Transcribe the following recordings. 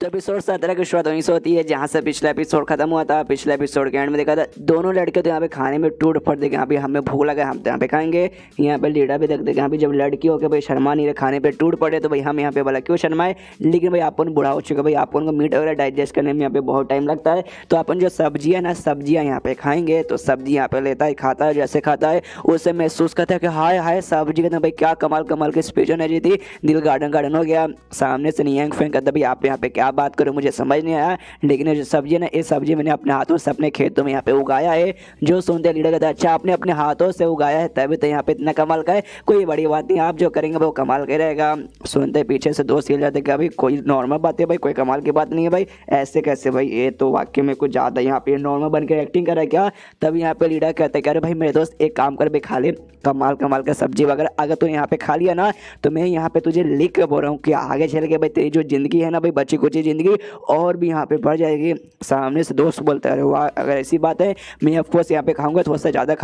तो एपिसोड 17 की शुरुआत वहीं से होती है जहाँ से पिछला एपिसोड खत्म हुआ था। पिछले एपिसोड के एंड में देखा था दोनों लड़के तो यहाँ पे खाने में टूट फट देखे, यहाँ पे हमें भूख लगा हम तो यहाँ पे खाएंगे। यहाँ पे लीडा भी देख यहाँ पे जब लड़की हो के भाई शर्मा नहीं रहे खाने पे टूट पड़े तो भाई हम यहाँ पे बोला क्यों शर्माए, लेकिन भाई अपन बुढ़ा हो चुका, भाई अपन को मीट वगैरह डाइजेस्ट करने में यहाँ पे बहुत टाइम लगता है। तो अपन जो सब्जियाँ ना सब्जियाँ यहाँ पे खाएंगे तो सब्जी यहाँ पे लेता है खाता है, जैसे खाता है उससे महसूस करता है कि हाय हाय सब्जी का भाई क्या कमाल कमाल की स्पीच होनी चाहिए थी, दिल गार्डन गार्डन हो गया। सामने से नियंग फेंक करता भाई आप यहाँ पे क्या बात करो मुझे समझ नहीं आया, लेकिन ये जो सब्जी है ना ये सब्जी मैंने अपने हाथों से अपने खेतों में यहाँ पे उगाया है। जो सुनते लीडर कहता है अच्छा आपने अपने हाथों से उगाया है तभी तो यहाँ पे इतना कमाल का है, कोई बड़ी बात नहीं, आप जो करेंगे वो कमाल का रहेगा। सुनते पीछे से दोस्त हिल जाते कि अभी कोई नॉर्मल बात है भाई, कोई कमाल की बात नहीं है भाई, ऐसे कैसे भाई, ये तो वाकई में कुछ ज़्यादा यहाँ पे नॉर्मल बन के एक्टिंग कर रहा है क्या। तब यहाँ पे लीडर कहते हैं अरे भाई मेरे दोस्त एक काम कर भाई खा ले कमाल कमाल का सब्जी वगैरह, अगर तू यहाँ पे खा लिया ना तो मैं यहाँ पे तुझे लिख के बोल रहा हूँ कि आगे चल के भाई तेरी जो जिंदगी है ना भाई बच्ची कुची जिंदगी और भी यहाँ पे बढ़ जाएगी। सामने से दोस्त बोलता है अरे वाह अगर ऐसी बात है मैं ऑफकोर्स यहाँ पे खाऊंगा थोड़ा सा ज़्यादा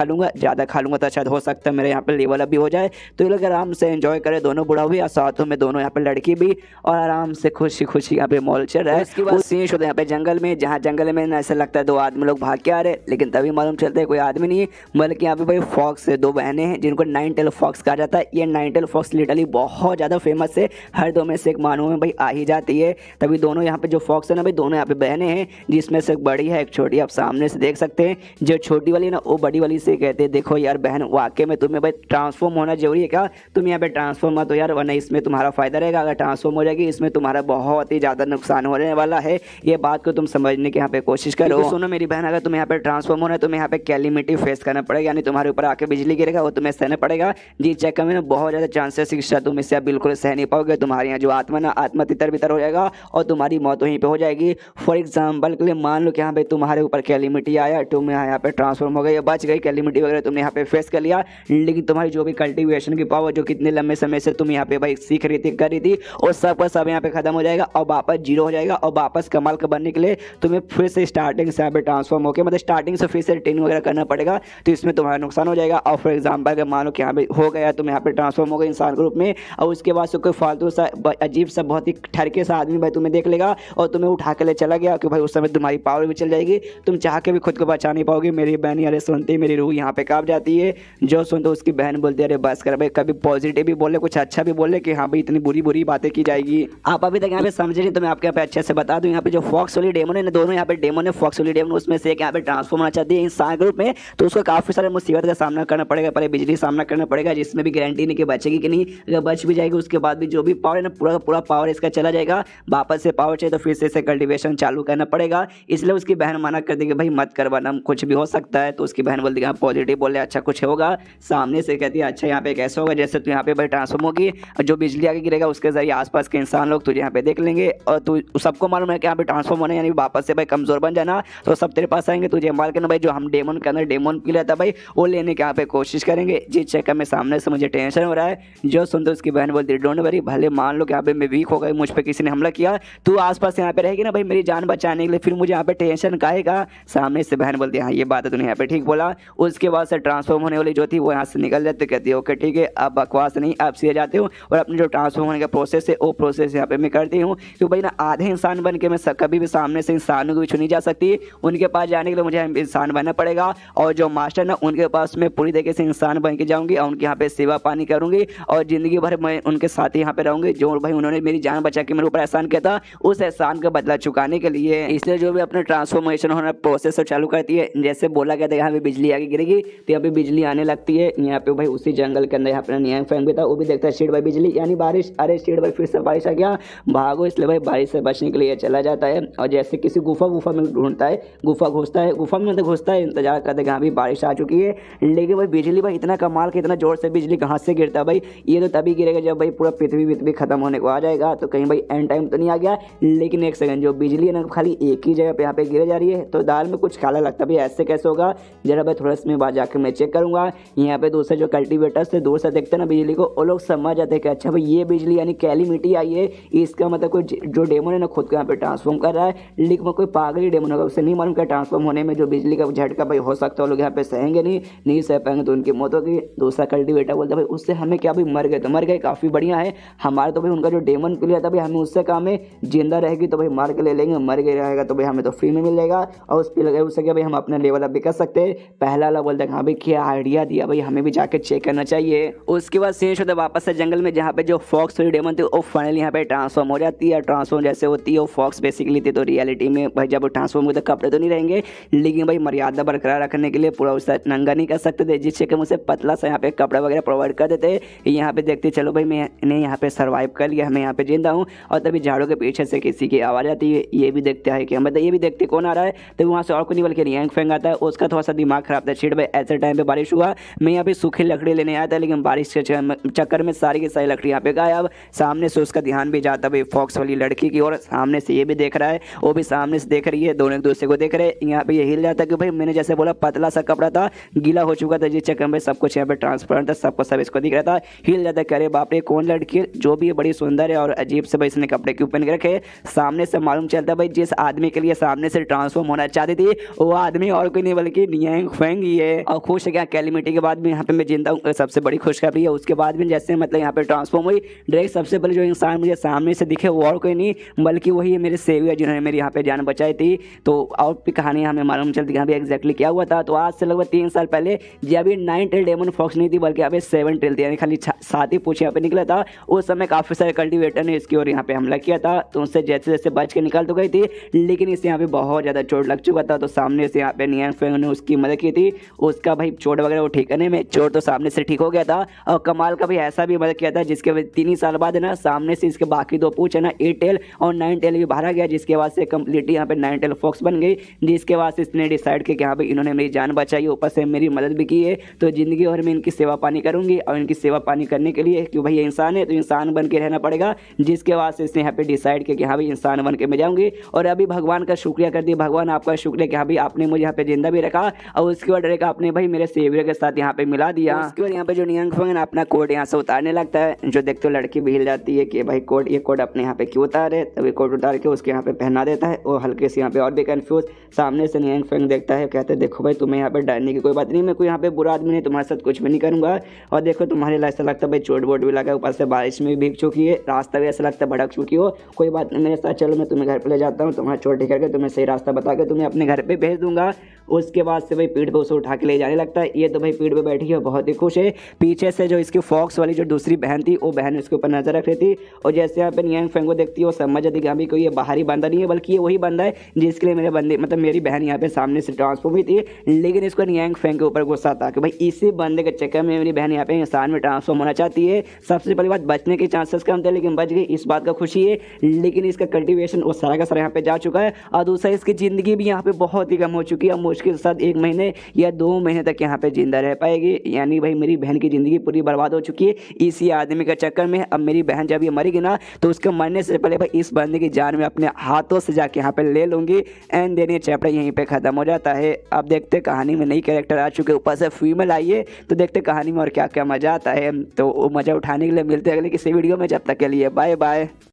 खा लूँगा तो शायद हो सकता है मेरे यहाँ पे लेवल अप भी हो जाए। तो ये लोग आराम से एंजॉय करे, दोनों बूढ़ा भी और साथों में दोनों यहाँ पे लड़की भी, और आराम से खुशी खुशी यहाँ पे मॉल चल रहा है। इसके बाद सीन होता है यहाँ पे जंगल में, जहाँ जंगल में ऐसा लगता है दो आदमी लोग भाग के आ रहे, लेकिन तभी मालूम चलता है कोई आदमी नहीं है बल्कि यहाँ पे भाई फॉक्स है, दो बहनें हैं जिनको नाइन टेल फॉक्स कहा जाता है। ये नाइन टेल फॉक्स लिटरली बहुत ज़्यादा फेमस है, हर दो में से एक मानो में भाई आ ही जाती है। तभी दोनों यहाँ पे जो फॉक्स है ना भाई दोनों यहाँ पे बहनें हैं जिसमें से एक बड़ी है एक छोटी, आप सामने से देख सकते हैं। जो छोटी वाली ना वो बड़ी वाली से कहते हैं देखो यार बहन वाकई में तुम्हें भाई ट्रांसफॉर्म होना जरूरी है क्या, तुम यहाँ पे ट्रांसफॉर्म मत हो यार वरना इसमें तुम्हारा फायदा रहेगा, अगर ट्रांसफॉर्म हो जाएगी इसमें तुम्हारा बहुत ही ज़्यादा नुकसान होने वाला है, ये बात को तुम समझने की यहाँ पे कोशिश करो। सुनो मेरी बहन अगर तुम्हें यहाँ पे ट्रांसफॉर्म होना है तुम्हें यहाँ पे कैलिमिटी फेस करना पड़ेगा, यानी तुम्हारे ऊपर आके बिजली गिरेगा वो तुम्हें सहना पड़ेगा। जी चेक में ना बहुत ज़्यादा चांसेस शिक्षा तुम इससे बिल्कुल सह नहीं पाओगे, तुम्हारे यहाँ जो आत्मा ना आत्मा तितर बितर हो जाएगा और तुम्हारी मौत वहीं पे हो जाएगी। फॉर एग्जाम्पल के लिए मान लो कि यहाँ पे तुम्हारे ऊपर कैलिमिटी आया, तुम यहाँ पे ट्रांसफॉर्म हो गई, बच गई कैलिमिटी वगैरह तुमने यहाँ पे फेस कर लिया, लेकिन तुम्हारी जो भी कल्टीवेशन की पावर जो कितने लंबे समय से तुम यहाँ पे भाई सीख रही थी कर रही थी और सब का सब यहाँ पे खत्म हो जाएगा और वापस जीरो हो जाएगा, और वापस कमाल का बनने के लिए तुम्हें फिर से स्टार्टिंग से यहाँ पे ट्रांसफॉर्म होकर मतलब स्टार्टिंग से फिर से ट्रेनिंग वगैरह करना पड़ेगा, तो इसमें तुम्हारा नुकसान हो जाएगा। और फॉर एग्जाम्पल अगर मान लो कि यहाँ पे हो गया तुम यहाँ पे ट्रांसफॉर्म हो गए इंसान के रूप में और उसके बाद से कोई फालतू सा अजीब सा बहुत ही ठरके सा आदमी भाई तुम्हें देख लेगा और तुम्हें उठा के ले चला गया कि भाई उस समय तुम्हारी पावर भी चल जाएगी, तुम चाह के भी खुद को बचा नहीं पाओगे। मेरी बहन यार सुनते ही मेरी रूह यहाँ पे कांप जाती है। जो सुनते उसकी बहन बोलती है अरे बस कर भाई, कभी पॉजिटिव भी बोले कुछ अच्छा भी बोले कि हाँ भाई इतनी बुरी बुरी बातें की जाएगी। आप अभी तक यहाँ पे समझे नहीं तो मैं आपके यहाँ पे अच्छे से बता दूँ। यहाँ पे जो फॉक्स वाली डेमन है दोनों यहाँ पे डेमन है, फॉक्स वाली डेमन उसमें से एक यहाँ पे ट्रांसफॉर्म होना चाहती है इंसान ग्रुप में, तो उसको काफी सारे मुसीबत का सामना करना पड़ेगा, पहले बिजली सामना करना पड़ेगा जिसमें भी गारंटी नहीं कि बचेगी कि नहीं, अगर बच भी जाएगी उसके बाद भी जो भी पावर है ना पूरा पूरा पावर इसका चला जाएगा, वापस से पावर चाहिए तो फिर से इसे कल्टीवेशन चालू करना पड़ेगा। इसलिए उसकी बहन मना कर देगी भाई मत करवाना कुछ भी हो सकता है, तो उसकी बहन बोलती है पॉजिटिव बोले अच्छा कुछ होगा, सामने से कहती है अच्छा यहाँ पे कैसे होगा, जैसे तू यहाँ पे भाई ट्रांसफॉर्म होगी और जो बिजली आगे गिरेगा उसके जरिए आसपास के इंसान लोग तुझे यहाँ पे देख लेंगे और तू सबको मालूम है कि यहाँ पे ट्रांसफॉर्म होने यानी वापस से भाई कमजोर बन जाना, तो सब तेरे पास आएंगे तुझे मार के ना भाई जो हम डेमन के अंदर डेमन पी लेता भाई वो लेने के यहाँ पे कोशिश करेंगे। जी चेक में सामने से मुझे टेंशन हो रहा है। जो सुनते उसकी बहन बोलती डोंट वरी, भले मान लो कि यहाँ पे मैं वीक हो गई, मुझ पर किसी ने हमला किया, तू आसपास यहाँ पे रहेगी ना भाई मेरी जान बचाने के लिए, फिर मुझे यहाँ पे टेंशन काहेगा। सामने से बहन बोलती है हाँ ये बात है तूने यहाँ पे ठीक बोला। उसके बाद से ट्रांसफॉर्म होने वाली जो थी वो यहाँ से निकल जाती, कहती है ओके ठीक है अब बकवास नहीं आप सीधे जाते हो और अपने जो ट्रांसफॉर्म होने का प्रोसेस है वो प्रोसेस यहाँ पे मैं करती हूँ, क्योंकि भाई ना आधे इंसान बन के मैं कभी भी सामने से इंसानों को भी छू नहीं जा सकती, उनके पास जाने के लिए मुझे इंसान बनना पड़ेगा और जो मास्टर ना उनके पास मैं पूरी तरीके से इंसान बन के जाऊँगी और उनके यहाँ पे सेवा पानी करूँगी और जिंदगी भर मैं उनके साथ ही यहाँ पे रहूँगी। जो भाई उन्होंने मेरी जान बचा के मेरे ऊपर एहसान किया था उस एहसान का बदला चुकाने के लिए, इसलिए जो भी अपने ट्रांसफॉर्मेशन होना प्रोसेस चालू करती है, जैसे बोला गया था यहाँ पे बिजली आगे गिरेगी तो यहाँ पे बिजली आने लगती है। यहाँ पे भाई उसी जंगल के अंदर यहाँ पे नियंग फेंक भी था, वो भी देखता है शीट भाई बिजली यानी बारिश, अरे शीट भाई फिर से बारिश आ गया भागो, इसलिए भाई बारिश से बचने के लिए चला जाता है और जैसे किसी गुफा में ढूंढता है, गुफा घुसता है, गुफा में घुसता है, इंतजार करते यहाँ भी बारिश आ चुकी है, लेकिन भाई बिजली भाई इतना कमाल के इतना जोर से बिजली कहाँ से गिरता है भाई, ये तो तभी गिरेगा जब भाई पूरा पृथ्वी खत्म होने को आ जाएगा, तो कहीं भाई एंड टाइम तो नहीं आ गया, लेकिन एक सेकंड जो बिजली है ना खाली एक ही जगह पे यहाँ पे गिरे जा रही है, तो दाल में कुछ काला लगता है भाई ऐसे कैसे होगा, जरा भाई थोड़ा इसमें बाद जाकर मैं चेक करूंगा। यहाँ पे दूसरे जो कल्टीवेटर से दूर से देखते हैं ना बिजली को, वो लोग समझ जाते हैं कि अच्छा भाई ये बिजली यानी कैलिमिटी आई है, इसका मतलब कोई जो डेमन है ना खुद को यहाँ पे ट्रांसफॉर्म कर रहा है, लेकिन कोई पागल डेमन होगा, उससे नहीं मालूम क्या ट्रांसफॉर्म होने में जो बिजली का झटका भाई हो सकता है, वो लोग यहाँ पे सहेंगे नहीं सह पाएंगे तो उनकी मौत होगी। दूसरा कल्टीवेटर बोलता भाई उससे हमें क्या भाई मर गए तो मर गए काफ़ी बढ़िया है, हमारा तो भाई उनका जो डेमन प्लेयर था भाई हमें उससे काम है, जिंदा रहेगी तो भाई मार के ले लेंगे, मर गया रहेगा तो भाई हमें तो फ्री में मिल जाएगा। और उस पर लगे उससे क्या भाई हम अपना लेवल अप भी कर सकते हैं। पहला वाला बोलता है हाँ भाई क्या आइडिया दिया भाई, हमें भी जाके चेक करना चाहिए। उसके बाद चेंज होता है वापस से जंगल में, जहाँ पे जो फॉक्स वाली डेमन थी वो फाइनली यहाँ पे ट्रांसफॉर्म हो जाती है। ट्रांसफॉर्म जैसे होती है वो फॉक्स बेसिकली थी, तो रियलिटी में भाई जब वो ट्रांसफॉर्म होता कपड़े तो नहीं रहेंगे, लेकिन भाई मर्यादा बरकरार रखने के लिए पूरा उससे नंगा नहीं कर सकते थे, जिससे कि उसे पतला सा यहाँ पे कपड़ा वगैरह प्रोवाइड कर देते। यहाँ पे देखते चलो भाई मैंने यहाँ पे सर्वाइव कर लिया, मैं यहाँ पे जिंदा हूँ। और तभी झाड़ों के पीछे से किसी की आवाज़ आती है, ये भी देखते हैं कि मतलब ये भी देखते कौन आ रहा है, तो वहाँ से और कोई नहीं बल्कि रियांग फेंग आता है। उसका थोड़ा सा दिमाग खराब था, छिड़ भाई ऐसे टाइम पे बारिश हुआ, मैं यहाँ पे सूखी लकड़ी लेने आया था, लेकिन बारिश के चक्कर में सारी की सारी लकड़ी यहाँ पे गायब। सामने से उसका ध्यान भी जाता भाई फॉक्स वाली लड़की की और सामने से ये भी देख रहा है, वो भी सामने से देख रही है, दोनों एक दूसरे को देख रहे हैं। यहाँ पे ये हिल जाता है कि भाई मैंने जैसे बोला पतला सा कपड़ा था, गीला हो चुका था, जिस चक्कर में सब कुछ यहाँ पे ट्रांसपेरेंट था, सबको सब इसको दिख रहा था। हिल जाता है कि अरे बाप रे कौन लड़की है, जो भी है बड़ी सुंदर है और अजीब से भाई इसने कपड़े क्यों पहन के रखे। सामने से मालूम चलता है भाई जिस आदमी के लिए सामने से ट्रांसफॉर्म होना चाहती थी वो आदमी और कोई नहीं बल्कि नियांग फेंग ही है। और खुश है क्या कैलिमिटी के बाद भी यहाँ पे मैं जिंदा हूँ, सबसे बड़ी खुशखबरी है। उसके बाद भी जैसे मतलब यहाँ पे ट्रांसफॉर्म हुई, डायरेक्ट सबसे पहले जो इंसान मुझे सामने से दिखे वो और कोई नहीं बल्कि वही है मेरे सेवियर जिन्होंने मेरी यहाँ पे जान बचाई थी। तो और भी कहानी हमें मालूम चलती है यहाँ पे एग्जैक्टली क्या हुआ था। तो आज से लगभग 3 साल पहले जब अभी 9 टेल डेमन फॉक्स नहीं थी बल्कि यहाँ पे 7 टेल थी, यानी खाली 7 ही पूछ यहाँ पे निकला था। उस समय काफ़ी सारे कल्टिवेटर ने इसकी ओर यहाँ पे हमला किया था, तो उससे जैसे जैसे बच के निकल तो गई थी, लेकिन इसे यहाँ पे बहुत ज़्यादा चोट लग चुका था। तो सामने से यहाँ पे नियांग फेंग ने उसकी मदद की थी, उसका भाई चोट वगैरह वो ठीक करने में, चोट तो सामने से ठीक हो गया था। और कमाल का भी ऐसा भी मदद किया था जिसके 3 ही साल बाद है ना सामने से इसके बाकी 2 पूछ है ना 8 टेल और 9 टेल भी बाहर गया, जिसके बाद से कम्प्लीटली यहाँ पे 9 टेल फॉक्स बन गई। जिसके बाद से इसने डिसाइड किया कि यहाँ पे इन्होंने मेरी जान बचाई, ऊपर से मेरी मदद भी की है, तो ज़िंदगी भर में इनकी सेवा पानी करूँगी। और इनकी सेवा पानी करने के लिए क्यों भाई ये इंसान है तो इंसान बन के रहना पड़ेगा। जिसके बाद से इसने यहाँ पे डिसाइड किया कि हाँ भाई इंसान बन के मैं जाऊँगी। और अभी भगवान का शुक्रिया कर दिया, भगवान आपका शुक्रिया कि हाँ भाई आपने मुझे यहाँ पे जिंदा भी रखा और उसके बाद डायरेक्ट आपने भाई मेरे सेवियर के साथ यहाँ पे मिला दिया। उसके बाद यहाँ पे जो नियांग फेंग अपना कोट यहाँ से उतारने लगता है, जो देखते हो लड़की भी हिल जाती है कि भाई कोट ये कोट अपने यहाँ पे क्यों उतारे, तभी कोट उतार के उसके यहाँ पे पहना देता है। और हल्के से यहाँ पे और भी कंफ्यूज सामने से नियांग फेंग देखता है, कहते हैं देखो भाई तुम्हें यहाँ पे डरने की कोई बात नहीं, मैं कोई यहाँ पे बुरा आदमी नहीं, तुम्हारे साथ कुछ भी नहीं करूँगा। और देखो तुम्हारे लिए ऐसा लगता है भाई चोट वोट भी लगा, ऊपर से बारिश में भी भीग चुकी है, रास्ता भी ऐसा लगता है भड़क चुकी हो, कोई बात नहीं मेरे साथ चलो मैं तुम्हें घर पे ले जाता हूँ, तुम्हारा चोट ठीक करके तुम्हें सही रास्ता बता के तुम्हें अपने घर पे भेज दूंगा। उसके बाद से भाई पीठ पे उसे उठा के ले जाने लगता है। ये तो भाई पीठ पे बैठी है बहुत ही खुश है। पीछे से जो इसकी फॉक्स वाली जो दूसरी बहन थी वो बहन उसके ऊपर नजर रख रही थी, और जैसे यहाँ पे नियांग फेंग को देखती है वो समझ जाती कि अभी कोई ये बाहरी बंदा नहीं है बल्कि ये वही बंदा है जिसके लिए मेरे बंदे मतलब मेरी बहन यहाँ पे सामने से ट्रांसफॉर्म हुई थी। लेकिन इसको नियांग फेंग के ऊपर गुस्सा था कि भाई इसी बंदे के चक्कर में मेरी बहन यहाँ पे इंसान में ट्रांसफॉर्म होना चाहती है। सबसे पहली बात बचने के चांसेस कम थे लेकिन बच गई, इस बात का खुशी है। लेकिन इसका कल्टिवेशन वो सारा का सारा यहाँ पे जा चुका है, और दूसरा इसकी ज़िंदगी भी यहाँ पे बहुत ही कम हो चुकी है। मुश्किल के साथ 1 महीने या 2 महीने तक यहाँ पे जिंदा रह पाएगी, यानी भाई मेरी बहन की ज़िंदगी पूरी बर्बाद हो चुकी है इसी आदमी के चक्कर में। अब मेरी बहन जब ये मरेगी ना तो उसके मरने से पहले भाई इस बंदे की जान में अपने हाथों से जाके यहाँ पे ले लूँगी। एंड देन ये चैप्टर यहीं पे ख़त्म हो जाता है। अब देखते कहानी में नई कैरेक्टर आ चुके, ऊपर से फीमेल आई है, तो देखते कहानी में और क्या क्या मज़ा आता है। तो वो मज़ा उठाने के लिए मिलते हैं अगले किसी वीडियो में, जब तक के लिए बाय बाय।